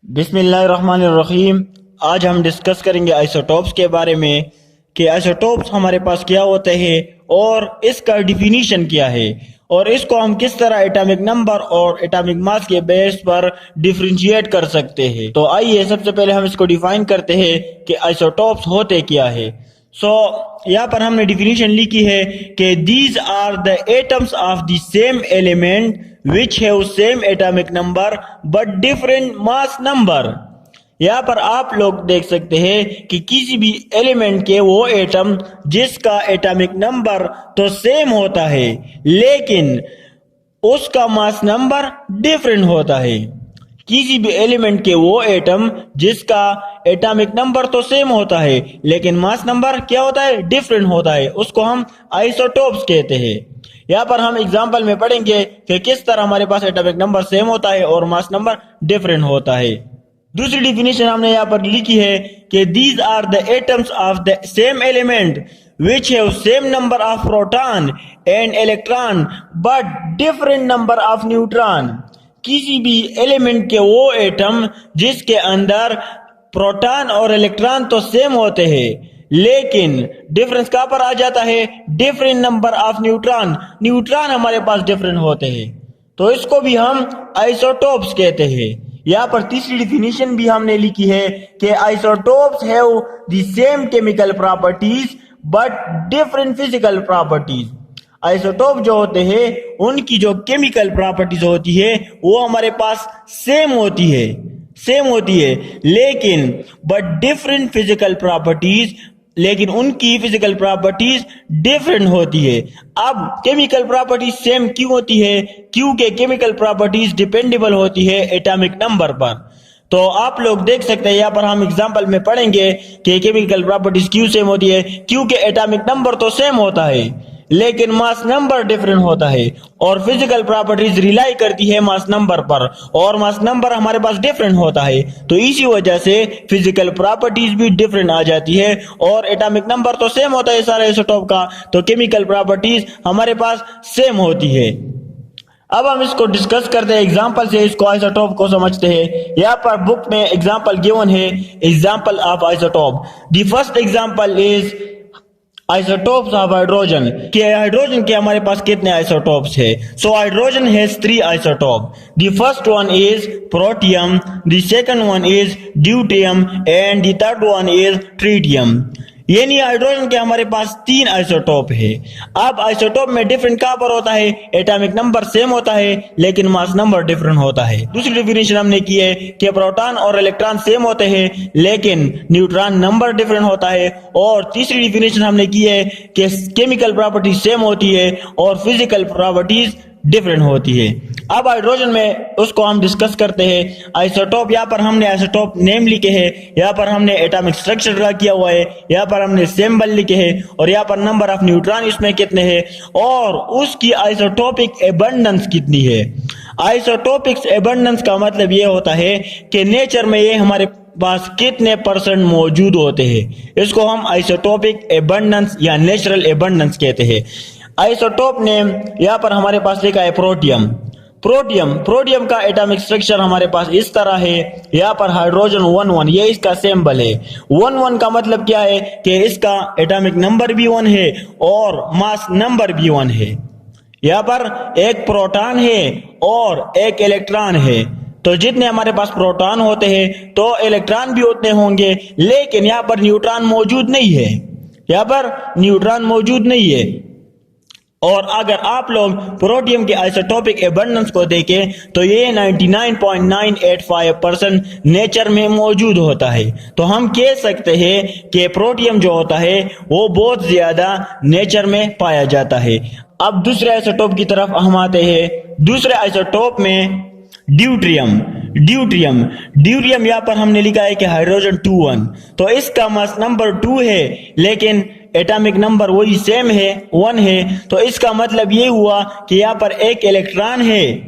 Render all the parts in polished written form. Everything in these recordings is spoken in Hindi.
बिस्मिल्लाहिर्रहमानिर्रहीम। आज हम डिस्कस करेंगे आइसोटोप्स के बारे में कि आइसोटोप्स हमारे पास क्या होते हैं और इसका डिफिनीशन क्या है और इसको हम किस तरह एटॉमिक नंबर और एटॉमिक मास के बेस पर डिफरेंशिएट कर सकते हैं। तो आइए सबसे पहले हम इसको डिफाइन करते हैं कि आइसोटोप्स होते क्या है। यहाँ पर हमने डिफिनीशन लिखी है कि these are the atoms of the same element which have same atomic number but different mass number. यहाँ पर आप लोग देख सकते हैं कि किसी भी एलिमेंट के वो एटम जिसका एटॉमिक नंबर तो सेम होता है लेकिन उसका मास नंबर डिफरेंट होता है। किसी भी एलिमेंट के वो एटम जिसका एटॉमिक नंबर तो सेम होता है लेकिन मास नंबर क्या होता है, डिफरेंट होता है, उसको हम आइसोटोप्स कहते हैं। यहाँ पर हम एग्जांपल में पढ़ेंगे कि किस तरह हमारे पास एटॉमिक नंबर सेम होता है और मास नंबर डिफरेंट होता है। दूसरी डिफिनेशन हमने यहाँ पर लिखी है कि these are the atoms of the same element which have same number of proton and electron but different number of neutron। किसी भी एलिमेंट के वो एटम जिसके अंदर प्रोटॉन और इलेक्ट्रॉन तो सेम होते हैं लेकिन डिफरेंस कहां पर आ जाता है, different number of neutron. Neutron हमारे पास डिफरेंट होते हैं तो इसको भी हम आइसोटोप्स कहते हैं। यहाँ पर तीसरी डिफिनीशन भी हमने लिखी है कि isotopes have the same chemical properties but different physical properties. Isotope जो होते हैं उनकी जो केमिकल प्रॉपर्टीज होती है वो हमारे पास सेम होती है लेकिन बट डिफरेंट फिजिकल प्रॉपर्टीज, लेकिन उनकी फिजिकल प्रॉपर्टीज डिफरेंट होती है। अब केमिकल प्रॉपर्टीज सेम क्यों होती है, क्योंकि केमिकल प्रॉपर्टीज डिपेंडेबल होती है एटॉमिक नंबर पर। तो आप लोग देख सकते हैं यहाँ पर हम एग्जांपल में पढ़ेंगे कि केमिकल प्रॉपर्टीज क्यों सेम होती है, क्योंकि एटॉमिक नंबर तो सेम होता है लेकिन मास नंबर डिफरेंट होता है और फिजिकल प्रॉपर्टीज रिलाई करती है मास नंबर पर और मास नंबर हमारे पास डिफरेंट होता है तो इसी वजह से फिजिकल प्रॉपर्टीज भी डिफरेंट आ जाती है और एटॉमिक नंबर तो सेम होता है सारे आइसोटोप का, तो केमिकल प्रॉपर्टीज हमारे पास सेम होती है। अब हम इसको डिस्कस करते हैं एग्जांपल से, इसको आइसोटोप को समझते हैं। यहाँ पर बुक में एग्जांपल गिवन है, example of isotope. The first example is isotopes of hydrogen. कि हाइड्रोजन के हमारे पास कितने आइसोटोप्स है। So hydrogen has 3 isotope. The first one is protium, the second one is deuterium and the third one is tritium. यानी हाइड्रोजन के हमारे पास 3 आइसोटोप है। अब आइसोटोप में डिफरेंट कहां पर होता है, एटॉमिक नंबर सेम होता है लेकिन मास नंबर डिफरेंट होता है। दूसरी डिफिनेशन हमने की है कि प्रोटॉन और इलेक्ट्रॉन सेम होते हैं लेकिन न्यूट्रॉन नंबर डिफरेंट होता है। और तीसरी डिफिनेशन हमने की है कि केमिकल प्रॉपर्टीज सेम होती है और फिजिकल प्रॉपर्टीज डिफरेंट होती है। अब हाइड्रोजन में उसको हम डिस्कस करते हैं। आइसोटोप, यहाँ पर हमने आइसोटोप नेम लिखे हैं, यहाँ पर हमने एटॉमिक स्ट्रक्चर ड्रा किया हुआ है, यहाँ पर हमने सिंबल लिखे हैं और यहाँ पर नंबर ऑफ न्यूट्रॉन इसमें कितने हैं और उसकी आइसोटोपिक एबंडेंस कितनी है। आइसोटोपिक एबंडेंस का मतलब ये होता है कि नेचर में ये हमारे पास कितने परसेंट मौजूद होते हैं, इसको हम आइसोटोपिक एबंडेंस या नेचुरल एबंडेंस कहते हैं। आइसोटोप ने यहाँ पर हमारे पास लिखा है प्रोटियम का एटॉमिक स्ट्रक्चर हमारे पास इस तरह है। यहाँ पर हाइड्रोजन 1 ये इसका सिंबल है। 1 का मतलब क्या है कि इसका एटॉमिक नंबर भी 1 है और मास नंबर भी 1 है। यहाँ पर एक प्रोटॉन है और एक इलेक्ट्रॉन है, तो जितने हमारे पास प्रोटॉन होते हैं तो इलेक्ट्रॉन भी उतने होंगे लेकिन यहाँ पर न्यूट्रॉन मौजूद नहीं है। और अगर आप लोग प्रोटियम के आइसोटोपिक एबंडेंस को देखें तो ये 99.985% नेचर में मौजूद होता है। तो हम कह सकते हैं कि प्रोटियम जो होता है वो बहुत ज्यादा नेचर में पाया जाता है। अब दूसरे आइसोटोप की तरफ हम आते हैं। दूसरे आइसोटोप में ड्यूटियम यहाँ पर हमने लिखा है कि हाइड्रोजन 2 तो इसका मास नंबर 2 है लेकिन एटॉमिक नंबर वही सेम है, 1 है। तो इसका मतलब ये हुआ कि यहाँ पर एक इलेक्ट्रॉन है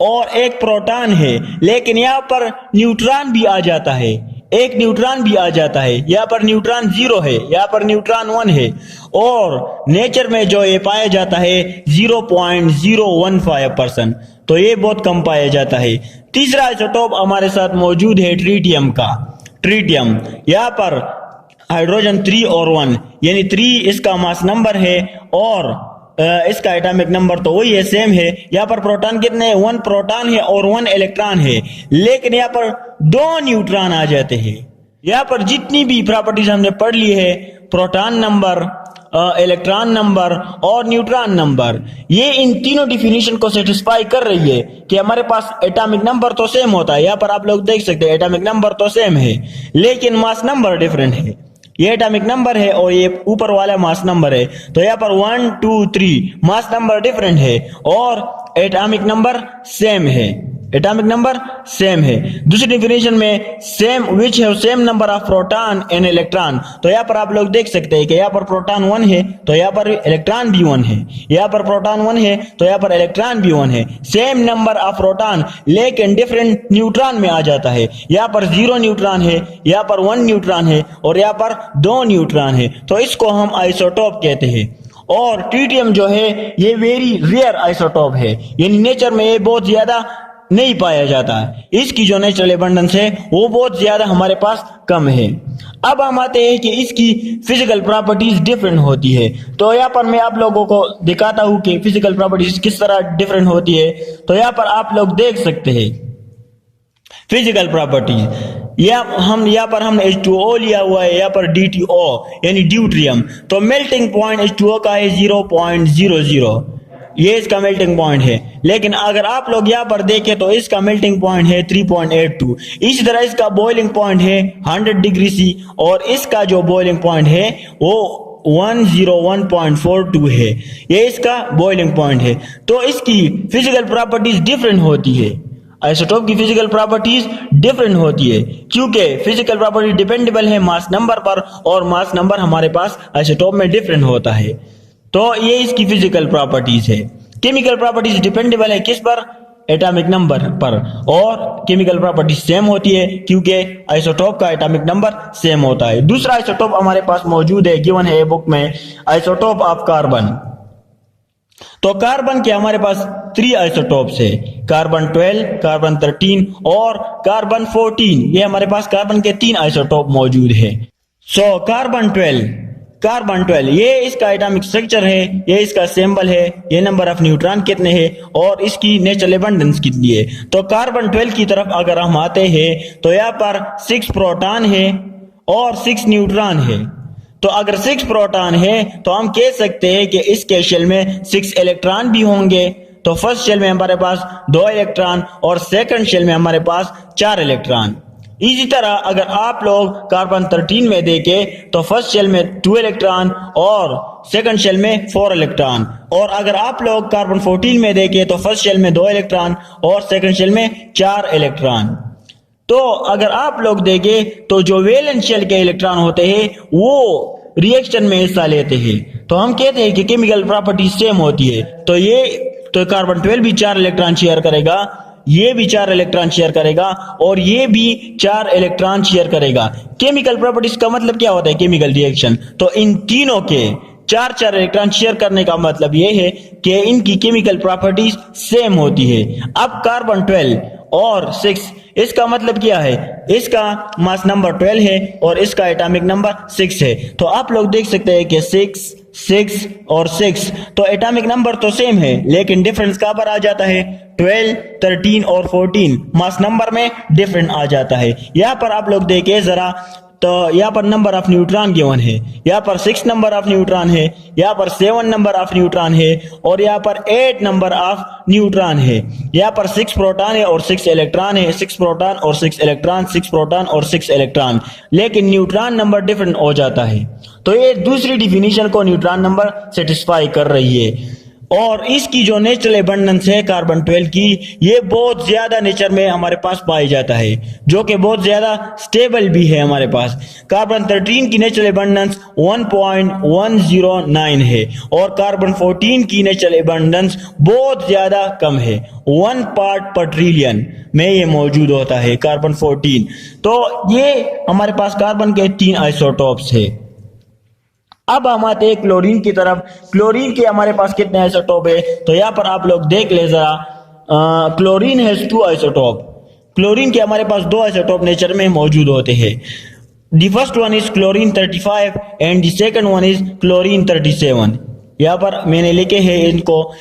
और एक प्रोटॉन है लेकिन यहाँ पर न्यूट्रॉन भी आ जाता है, एक न्यूट्रॉन भी आ जाता है। यहाँ पर न्यूट्रॉन 0 है, यहाँ पर न्यूट्रॉन 1 है और नेचर में जो ये पाया जाता है 0.015%, तो ये बहुत कम पाया जाता है। तीसरा आइसोटोप हमारे साथ मौजूद है ट्रीटियम का। ट्रीटियम, यहाँ पर हाइड्रोजन 3 और 1 यानी 3 इसका मास नंबर है और इसका एटॉमिक नंबर तो वही है, सेम है। यहाँ पर प्रोटॉन कितने हैं? 1 प्रोटॉन है और 1 इलेक्ट्रॉन है, लेकिन यहाँ पर 2 न्यूट्रॉन आ जाते हैं। यहाँ पर जितनी भी प्रॉपर्टीज हमने पढ़ ली है, प्रोटॉन नंबर, इलेक्ट्रॉन नंबर और न्यूट्रॉन नंबर, ये इन तीनों डिफिनीशन को सेटिस्फाई कर रही है कि हमारे पास एटॉमिक नंबर तो सेम होता है। यहाँ पर आप लोग देख सकते हैं एटॉमिक नंबर तो सेम है, लेकिन मास नंबर डिफरेंट है। ये एटॉमिक नंबर है और ये ऊपर वाला मास नंबर है, तो यहाँ पर 1 2 3 मास नंबर डिफरेंट है और एटॉमिक नंबर सेम है। एटॉमिक नंबर सेम है। दूसरी डिफिनेशन में सेम विच है same number of proton and electron, तो यहाँ पर आप लोग देख सकते हैं कि यहाँ पर प्रोटॉन 1 है तो यहाँ पर इलेक्ट्रॉन भी 1 है, यहाँ पर प्रोटॉन 1 है तो यहाँ पर इलेक्ट्रॉन भी 1 है। सेम नंबर ऑफ प्रोटॉन लेकिन डिफरेंट न्यूट्रॉन में आ जाता है। यहाँ पर 0 न्यूट्रॉन है, यहाँ पर 1 न्यूट्रॉन है और यहाँ पर 2 न्यूट्रॉन है, तो इसको हम आइसोटोप कहते हैं। और ट्रीटियम जो है ये वेरी रेयर आइसोटोप है, यानी नेचर में ये बहुत ज्यादा नहीं पाया जाता है। इसकी जो नेचुरल एबंडेंस है वो बहुत ज्यादा हमारे पास कम है। अब हम आते हैं कि इसकी फिजिकल प्रॉपर्टीज डिफरेंट होती है, तो यहाँ पर मैं आप लोगों को दिखाता हूं कि फिजिकल प्रॉपर्टीज किस तरह डिफरेंट होती है। तो यहाँ पर आप लोग देख सकते हैं फिजिकल प्रॉपर्टीज। यहाँ पर हमने H2O लिया हुआ है, यहाँ पर DTO यानी ड्यूट्रियम, तो मेल्टिंग पॉइंट H2O का है 0.00, ये इसका मेल्टिंग पॉइंट है। लेकिन अगर आप लोग यहाँ पर देखें तो इसका मेल्टिंग पॉइंट है 3.82। इसी तरह इसका बॉइलिंग पॉइंट है 100 डिग्री C और इसका जो बॉइलिंग पॉइंट है वो 101.42 है, ये इसका बॉइलिंग पॉइंट है। तो इसकी फिजिकल प्रॉपर्टीज डिफरेंट होती है। आइसोटोप की फिजिकल प्रॉपर्टीज डिफरेंट होती है क्योंकि फिजिकल प्रॉपर्टी डिपेंडेबल है मास नंबर पर और मास नंबर हमारे पास आइसोटोप में डिफरेंट होता है। तो ये इसकी फिजिकल प्रॉपर्टीज है। केमिकल प्रॉपर्टीज डिपेंडेबल है किस पर? एटॉमिक नंबर पर, और केमिकल प्रॉपर्टीज सेम होती है क्योंकि आइसोटोप का एटॉमिक नंबर सेम होता है। दूसरा आइसोटोप हमारे पास मौजूद है, गिवन है बुक में, आइसोटोप ऑफ कार्बन। तो कार्बन के हमारे पास 3 आइसोटोप्स है, कार्बन 12, कार्बन 13 और कार्बन 14। ये हमारे पास कार्बन के 3 आइसोटोप मौजूद है। सो कार्बन 12 ये इसका एटॉमिक स्ट्रक्चर है, ये इसका सिंबल है, ये नंबर ऑफ न्यूट्रॉन कितने हैं और इसकी नेचुरल एबंडेंस कितनी है। तो कार्बन 12 की तरफ अगर हम आते हैं तो यहाँ पर 6 प्रोटॉन है और 6 न्यूट्रॉन है। तो अगर 6 प्रोटॉन है तो हम कह सकते हैं कि इसके शेल में 6 इलेक्ट्रॉन भी होंगे। तो फर्स्ट शेल में हमारे पास 2 इलेक्ट्रॉन और सेकंड शेल में हमारे पास 4 इलेक्ट्रॉन। इसी तरह अगर आप लोग कार्बन 13 में देखें तो फर्स्ट शेल में 2 इलेक्ट्रॉन और सेकंड शेल में 4 इलेक्ट्रॉन, और अगर आप लोग कार्बन 14 में देखें तो फर्स्ट शेल में 2 इलेक्ट्रॉन और सेकंड शेल में 4 इलेक्ट्रॉन। तो अगर आप लोग देखें तो जो वैलेंस शेल के इलेक्ट्रॉन होते हैं वो रिएक्शन में हिस्सा लेते हैं, तो हम कहते हैं कि केमिकल प्रॉपर्टी सेम होती है। तो कार्बन 12 भी 4 इलेक्ट्रॉन शेयर करेगा, ये भी 4 इलेक्ट्रॉन शेयर करेगा और ये भी 4 इलेक्ट्रॉन शेयर करेगा। केमिकल प्रॉपर्टीज का मतलब क्या होता है? Chemical reaction. तो इन तीनों के 4 इलेक्ट्रॉन शेयर करने का मतलब ये है कि इनकी केमिकल प्रॉपर्टीज सेम होती है। अब कार्बन 12 और 6, इसका मतलब क्या है? इसका मास नंबर 12 है और इसका एटॉमिक नंबर 6 है। तो आप लोग देख सकते हैं कि 6 और 6, तो एटॉमिक नंबर तो सेम है लेकिन डिफरेंस कहां पर आ जाता है? 12, 13 और 14 मास नंबर में डिफरेंट आ जाता है। यहाँ पर आप लोग देखें जरा, तो यहाँ पर नंबर ऑफ न्यूट्रॉन गिवन है, यहाँ पर 6 नंबर ऑफ न्यूट्रॉन है, यहाँ पर 7 नंबर ऑफ न्यूट्रॉन है और यहाँ पर 8 नंबर ऑफ न्यूट्रॉन है। यहाँ पर 6 प्रोटॉन है और 6 इलेक्ट्रॉन है, 6 प्रोटॉन और 6 इलेक्ट्रॉन, 6 प्रोटॉन और 6 इलेक्ट्रॉन, लेकिन न्यूट्रॉन नंबर डिफरेंट हो जाता है। तो ये दूसरी डिफिनीशन को न्यूट्रॉन नंबर सेटिस्फाई कर रही है। और इसकी जो नेचुरल एबंडेंस है कार्बन 12 की, ये बहुत ज्यादा नेचर में हमारे पास पाई जाता है, जो कि बहुत ज्यादा स्टेबल भी है हमारे पास। कार्बन 13 की नेचुरल एबंडेंस 1.109 है और कार्बन 14 की नेचुरल एबंडेंस बहुत ज्यादा कम है, 1 पार्ट पर ट्रिलियन में ये मौजूद होता है कार्बन 14। तो ये हमारे पास कार्बन के 3 आइसोटोप्स है। अब हम आते हैं क्लोरीन की तरफ। क्लोरीन के हमारे पास कितने आइसोटोप है? तो यहाँ पर आप लोग देख ले जरा, क्लोरीन हैज 2 आइसोटोप। क्लोरीन के हमारे पास दो आइसोटोप नेचर में मौजूद होते हैं। The first one is chlorine 35 and the second one is chlorine 37। यहाँ पर मैंने लिखे हैं इनको।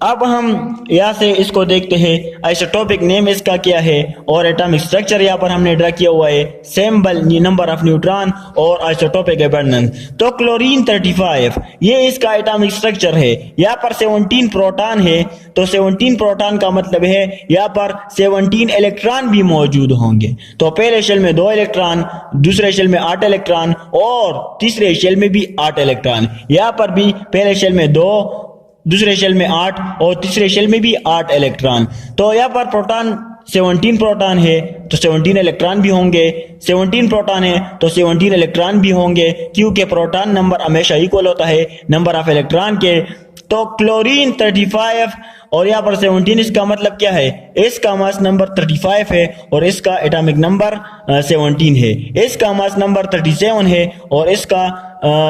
अब हम यहाँ से इसको देखते हैं, आइसोटोपिक नेम इसका क्या है और एटॉमिक स्ट्रक्चर यहाँ पर हमने ड्रा किया हुआ है, सैम्पल नंबर ऑफ न्यूट्रॉन और आइसोटोपिक अबंडेंस। तो क्लोरीन 35 ये इसका एटॉमिक स्ट्रक्चर है। यहाँ पर 17 प्रोटॉन है, तो 17 प्रोटॉन का मतलब है यहाँ पर 17 इलेक्ट्रॉन भी मौजूद होंगे। तो पहले शेल में 2 इलेक्ट्रॉन, दूसरे शेल में 8 इलेक्ट्रॉन और तीसरे शेल में भी 8 इलेक्ट्रॉन। यहाँ पर भी पहले शेल में 2, दूसरे शेल में 8 और तीसरे शेल में भी 8 इलेक्ट्रॉन। तो यहाँ पर प्रोटॉन 17 प्रोटॉन है तो 17 इलेक्ट्रॉन भी होंगे, 17 प्रोटॉन है तो 17 इलेक्ट्रॉन भी होंगे, क्योंकि प्रोटॉन नंबर हमेशा इक्वल होता है नंबर ऑफ इलेक्ट्रॉन के। तो क्लोरीन 35 और यहाँ पर 17, इसका मतलब क्या है, इसका मास नंबर 35 है और इसका एटॉमिक नंबर 17 है। इसका मास नंबर 37 है और इसका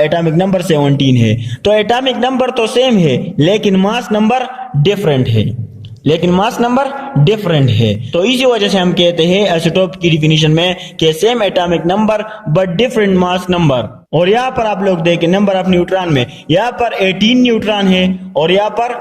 एटॉमिक नंबर 17 है। तो एटॉमिक नंबर तो सेम है लेकिन मास नंबर डिफरेंट है, तो इसी वजह से हम कहते हैं आइसोटोप की डिफिनीशन में कि same atomic number but different mass number. और यहाँ पर आप लोग देखें नंबर ऑफ न्यूट्रॉन में, यहाँ पर 18 न्यूट्रॉन है और यहाँ पर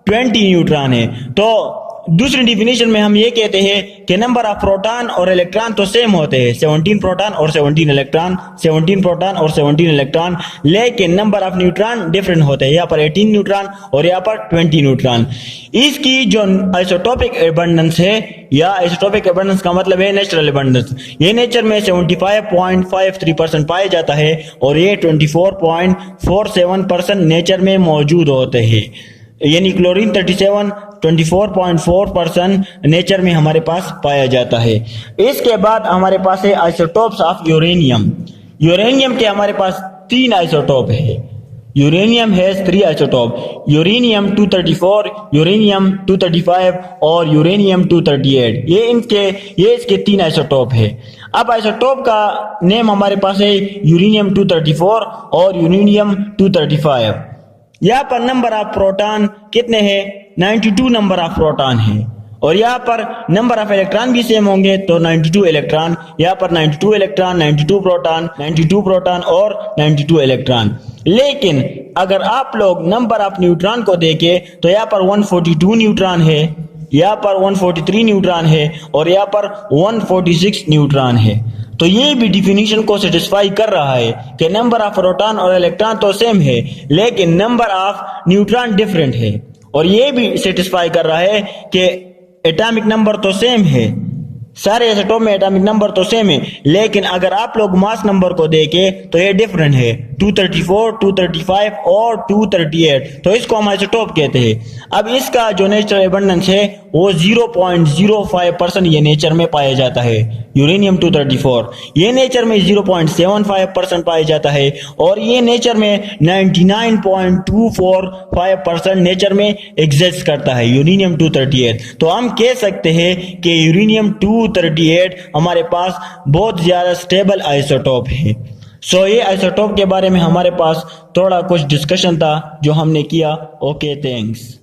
20 न्यूट्रॉन है। तो दूसरी डिफिनीशन में हम ये कहते हैं कि नंबर ऑफ प्रोटॉन और इलेक्ट्रॉन तो सेम होते हैं, 17 प्रोटॉन और 17 इलेक्ट्रॉन, 17 प्रोटॉन और 17 इलेक्ट्रॉन, लेकिन नंबर ऑफ न्यूट्रॉन डिफरेंट होते हैं। यहाँ पर 18 न्यूट्रॉन और यहाँ पर 20 न्यूट्रॉन। इसकी जो आइसोटोपिक अबंडेंस है, या आइसोटोपिक अबंडेंस का मतलब है नेचुरल अबंडेंस, ये नेचर में 75.53% पाया जाता है और ये 24.47% नेचर में मौजूद होते हैं। यानी क्लोरीन 37 24.4% नेचर में हमारे पास पाया जाता है। इसके बाद हमारे पास है आइसोटोप्स ऑफ यूरेनियम। यूरेनियम के हमारे पास 3 आइसोटोप है। Uranium has 3 isotope, uranium 234, uranium 235 और यूरेनियम 238। ये इसके 3 आइसोटोप है। अब आइसोटोप का नेम हमारे पास है यूरेनियम 234 और यूरेनियम 235। यहाँ पर नंबर ऑफ प्रोटॉन कितने हैं, 92 नंबर ऑफ प्रोटॉन है और यहाँ पर नंबर ऑफ इलेक्ट्रॉन भी सेम होंगे तो 92 इलेक्ट्रॉन। यहाँ पर 92 इलेक्ट्रॉन, 92 प्रोटॉन और 92 इलेक्ट्रॉन। लेकिन अगर आप लोग नंबर ऑफ न्यूट्रॉन को देखें तो यहाँ पर 142 न्यूट्रॉन है, यहाँ पर 143 न्यूट्रॉन है और यहाँ पर 146 न्यूट्रॉन है। तो ये भी डिफिनीशन को सेटिस्फाई कर रहा है कि नंबर ऑफ प्रोटॉन और इलेक्ट्रॉन तो सेम है लेकिन नंबर ऑफ न्यूट्रॉन डिफरेंट है। और ये भी सेटिस्फाई कर रहा है कि एटॉमिक नंबर तो सेम है, सारे आइसोटोप में एटॉमिक नंबर तो सेम है, लेकिन अगर आप लोग मास नंबर को देखें तो ये डिफरेंट है, 234, 235 और 238। तो इसको हम आइसोटोप कहते हैं। अब इसका जो नेचुरल अबंडेंस है वो 0.05% ये नेचर में पाया जाता है। यूरेनियम 234 ये नेचर में 0.75% पाया जाता है और ये नेचर में 99.245% नेचर में एग्जिस्ट करता है यूरेनियम 238। तो हम कह सकते हैं कि यूरेनियम 238 हमारे पास बहुत ज्यादा स्टेबल आइसोटोप है। सो ये आइसोटोप के बारे में हमारे पास थोड़ा कुछ डिस्कशन था जो हमने किया। Okay, thanks.